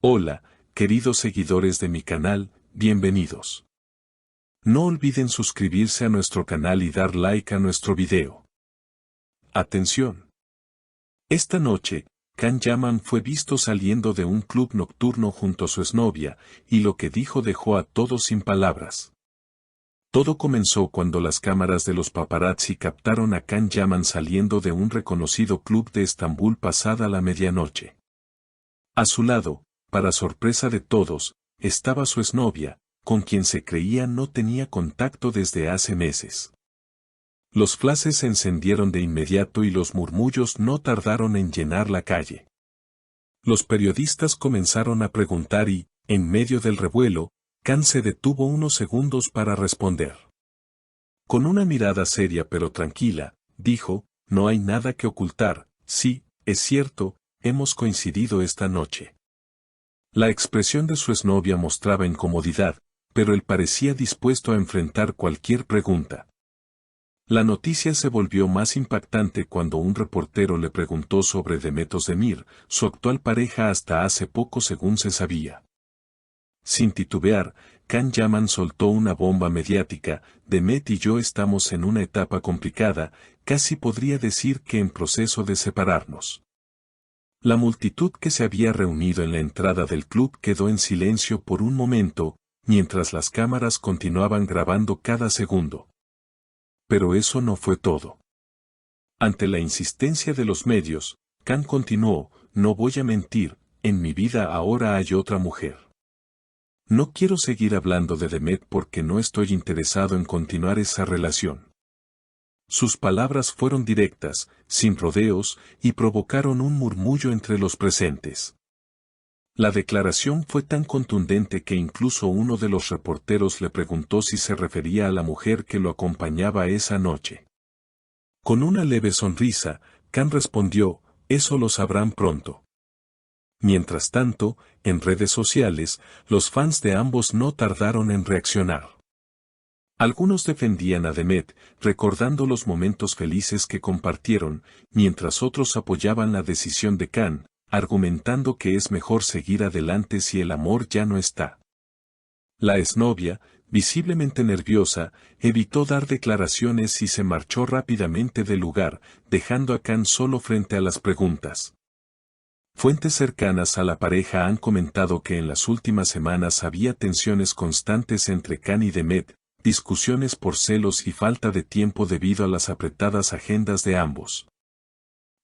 Hola, queridos seguidores de mi canal, bienvenidos. No olviden suscribirse a nuestro canal y dar like a nuestro video. Atención. Esta noche, Can Yaman fue visto saliendo de un club nocturno junto a su exnovia, y lo que dijo dejó a todos sin palabras. Todo comenzó cuando las cámaras de los paparazzi captaron a Can Yaman saliendo de un reconocido club de Estambul pasada la medianoche. A su lado, para sorpresa de todos, estaba su exnovia, con quien se creía no tenía contacto desde hace meses. Los flashes se encendieron de inmediato y los murmullos no tardaron en llenar la calle. Los periodistas comenzaron a preguntar y, en medio del revuelo, Can se detuvo unos segundos para responder. Con una mirada seria pero tranquila, dijo, no hay nada que ocultar, sí, es cierto, hemos coincidido esta noche. La expresión de su exnovia mostraba incomodidad, pero él parecía dispuesto a enfrentar cualquier pregunta. La noticia se volvió más impactante cuando un reportero le preguntó sobre Demet Özdemir, su actual pareja hasta hace poco según se sabía. Sin titubear, Can Yaman soltó una bomba mediática, Demet y yo estamos en una etapa complicada, casi podría decir que en proceso de separarnos. La multitud que se había reunido en la entrada del club quedó en silencio por un momento, mientras las cámaras continuaban grabando cada segundo. Pero eso no fue todo. Ante la insistencia de los medios, Can continuó, no voy a mentir, en mi vida ahora hay otra mujer. No quiero seguir hablando de Demet porque no estoy interesado en continuar esa relación. Sus palabras fueron directas, sin rodeos, y provocaron un murmullo entre los presentes. La declaración fue tan contundente que incluso uno de los reporteros le preguntó si se refería a la mujer que lo acompañaba esa noche. Con una leve sonrisa, Can respondió, eso lo sabrán pronto. Mientras tanto, en redes sociales, los fans de ambos no tardaron en reaccionar. Algunos defendían a Demet, recordando los momentos felices que compartieron, mientras otros apoyaban la decisión de Can, argumentando que es mejor seguir adelante si el amor ya no está. La exnovia, visiblemente nerviosa, evitó dar declaraciones y se marchó rápidamente del lugar, dejando a Can solo frente a las preguntas. Fuentes cercanas a la pareja han comentado que en las últimas semanas había tensiones constantes entre Can y Demet, discusiones por celos y falta de tiempo debido a las apretadas agendas de ambos.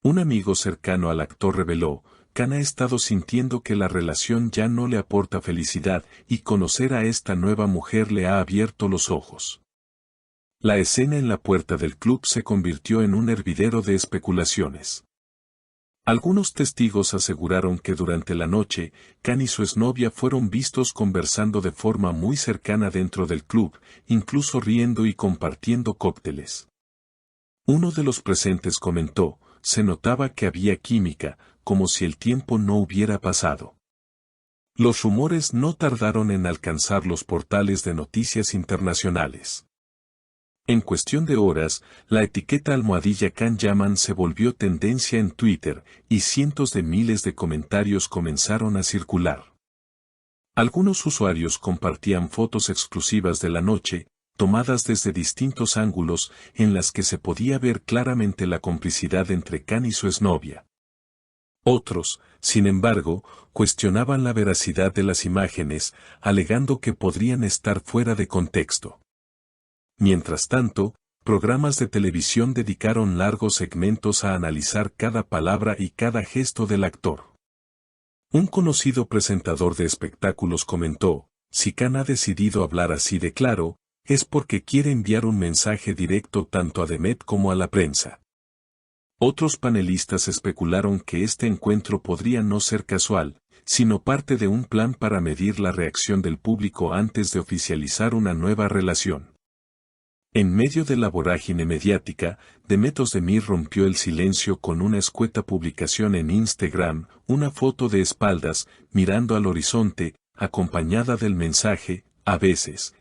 Un amigo cercano al actor reveló, Can ha estado sintiendo que la relación ya no le aporta felicidad y conocer a esta nueva mujer le ha abierto los ojos. La escena en la puerta del club se convirtió en un hervidero de especulaciones. Algunos testigos aseguraron que durante la noche, Can y su exnovia fueron vistos conversando de forma muy cercana dentro del club, incluso riendo y compartiendo cócteles. Uno de los presentes comentó, se notaba que había química, como si el tiempo no hubiera pasado. Los rumores no tardaron en alcanzar los portales de noticias internacionales. En cuestión de horas, la etiqueta almohadilla Can Yaman se volvió tendencia en Twitter, y cientos de miles de comentarios comenzaron a circular. Algunos usuarios compartían fotos exclusivas de la noche, tomadas desde distintos ángulos, en las que se podía ver claramente la complicidad entre Can y su exnovia. Otros, sin embargo, cuestionaban la veracidad de las imágenes, alegando que podrían estar fuera de contexto. Mientras tanto, programas de televisión dedicaron largos segmentos a analizar cada palabra y cada gesto del actor. Un conocido presentador de espectáculos comentó, si Can ha decidido hablar así de claro, es porque quiere enviar un mensaje directo tanto a Demet como a la prensa. Otros panelistas especularon que este encuentro podría no ser casual, sino parte de un plan para medir la reacción del público antes de oficializar una nueva relación. En medio de la vorágine mediática, Demet Özdemir rompió el silencio con una escueta publicación en Instagram, una foto de espaldas, mirando al horizonte, acompañada del mensaje, a veces.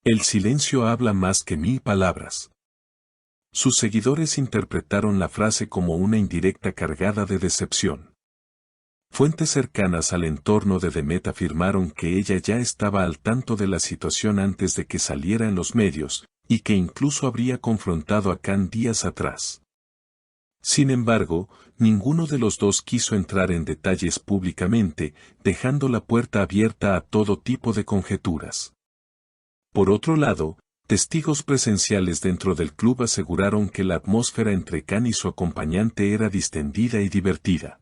El silencio habla más que 1000 palabras. Sus seguidores interpretaron la frase como una indirecta cargada de decepción. Fuentes cercanas al entorno de Demet afirmaron que ella ya estaba al tanto de la situación antes de que saliera en los medios, y que incluso habría confrontado a Khan días atrás. Sin embargo, ninguno de los dos quiso entrar en detalles públicamente, dejando la puerta abierta a todo tipo de conjeturas. Por otro lado, testigos presenciales dentro del club aseguraron que la atmósfera entre Khan y su acompañante era distendida y divertida.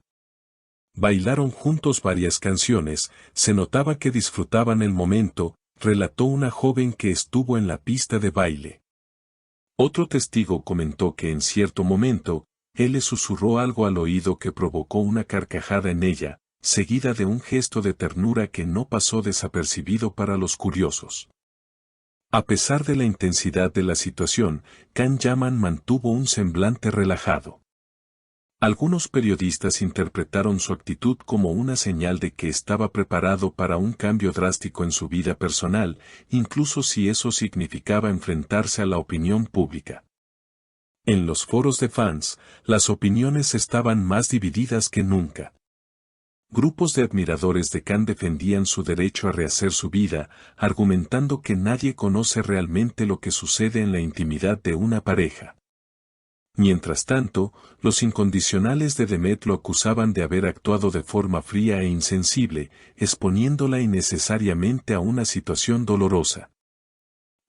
Bailaron juntos varias canciones, se notaba que disfrutaban el momento, relató una joven que estuvo en la pista de baile. Otro testigo comentó que en cierto momento, él le susurró algo al oído que provocó una carcajada en ella, seguida de un gesto de ternura que no pasó desapercibido para los curiosos. A pesar de la intensidad de la situación, Khan Yaman mantuvo un semblante relajado. Algunos periodistas interpretaron su actitud como una señal de que estaba preparado para un cambio drástico en su vida personal, incluso si eso significaba enfrentarse a la opinión pública. En los foros de fans, las opiniones estaban más divididas que nunca. Grupos de admiradores de Khan defendían su derecho a rehacer su vida, argumentando que nadie conoce realmente lo que sucede en la intimidad de una pareja. Mientras tanto, los incondicionales de Demet lo acusaban de haber actuado de forma fría e insensible, exponiéndola innecesariamente a una situación dolorosa.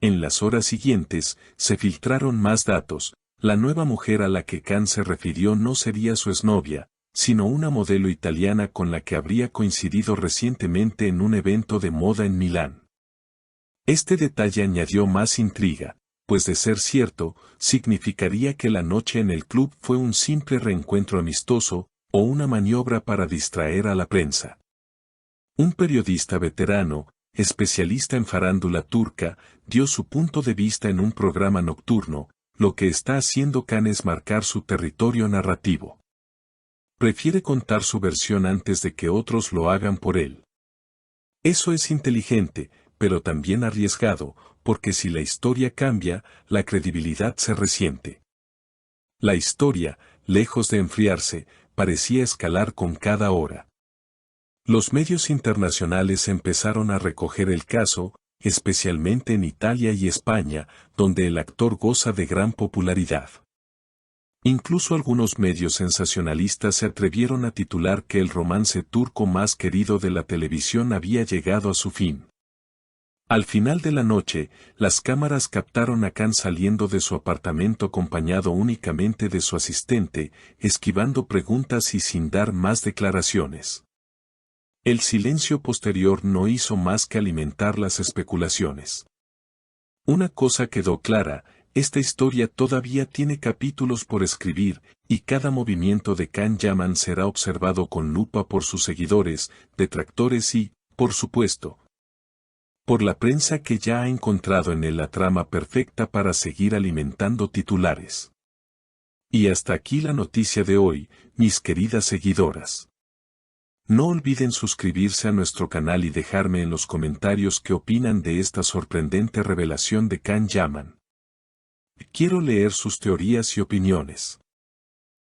En las horas siguientes, se filtraron más datos. La nueva mujer a la que Khan se refirió no sería su exnovia, sino una modelo italiana con la que habría coincidido recientemente en un evento de moda en Milán. Este detalle añadió más intriga, pues de ser cierto, significaría que la noche en el club fue un simple reencuentro amistoso, o una maniobra para distraer a la prensa. Un periodista veterano, especialista en farándula turca, dio su punto de vista en un programa nocturno. Lo que está haciendo Khan es marcar su territorio narrativo. Prefiere contar su versión antes de que otros lo hagan por él. Eso es inteligente, pero también arriesgado, porque si la historia cambia, la credibilidad se resiente. La historia, lejos de enfriarse, parecía escalar con cada hora. Los medios internacionales empezaron a recoger el caso, especialmente en Italia y España, donde el actor goza de gran popularidad. Incluso algunos medios sensacionalistas se atrevieron a titular que el romance turco más querido de la televisión había llegado a su fin. Al final de la noche, las cámaras captaron a Khan saliendo de su apartamento acompañado únicamente de su asistente, esquivando preguntas y sin dar más declaraciones. El silencio posterior no hizo más que alimentar las especulaciones. Una cosa quedó clara, esta historia todavía tiene capítulos por escribir, y cada movimiento de Khan Yaman será observado con lupa por sus seguidores, detractores y, por supuesto, por la prensa que ya ha encontrado en él la trama perfecta para seguir alimentando titulares. Y hasta aquí la noticia de hoy, mis queridas seguidoras. No olviden suscribirse a nuestro canal y dejarme en los comentarios qué opinan de esta sorprendente revelación de Khan Yaman. Quiero leer sus teorías y opiniones.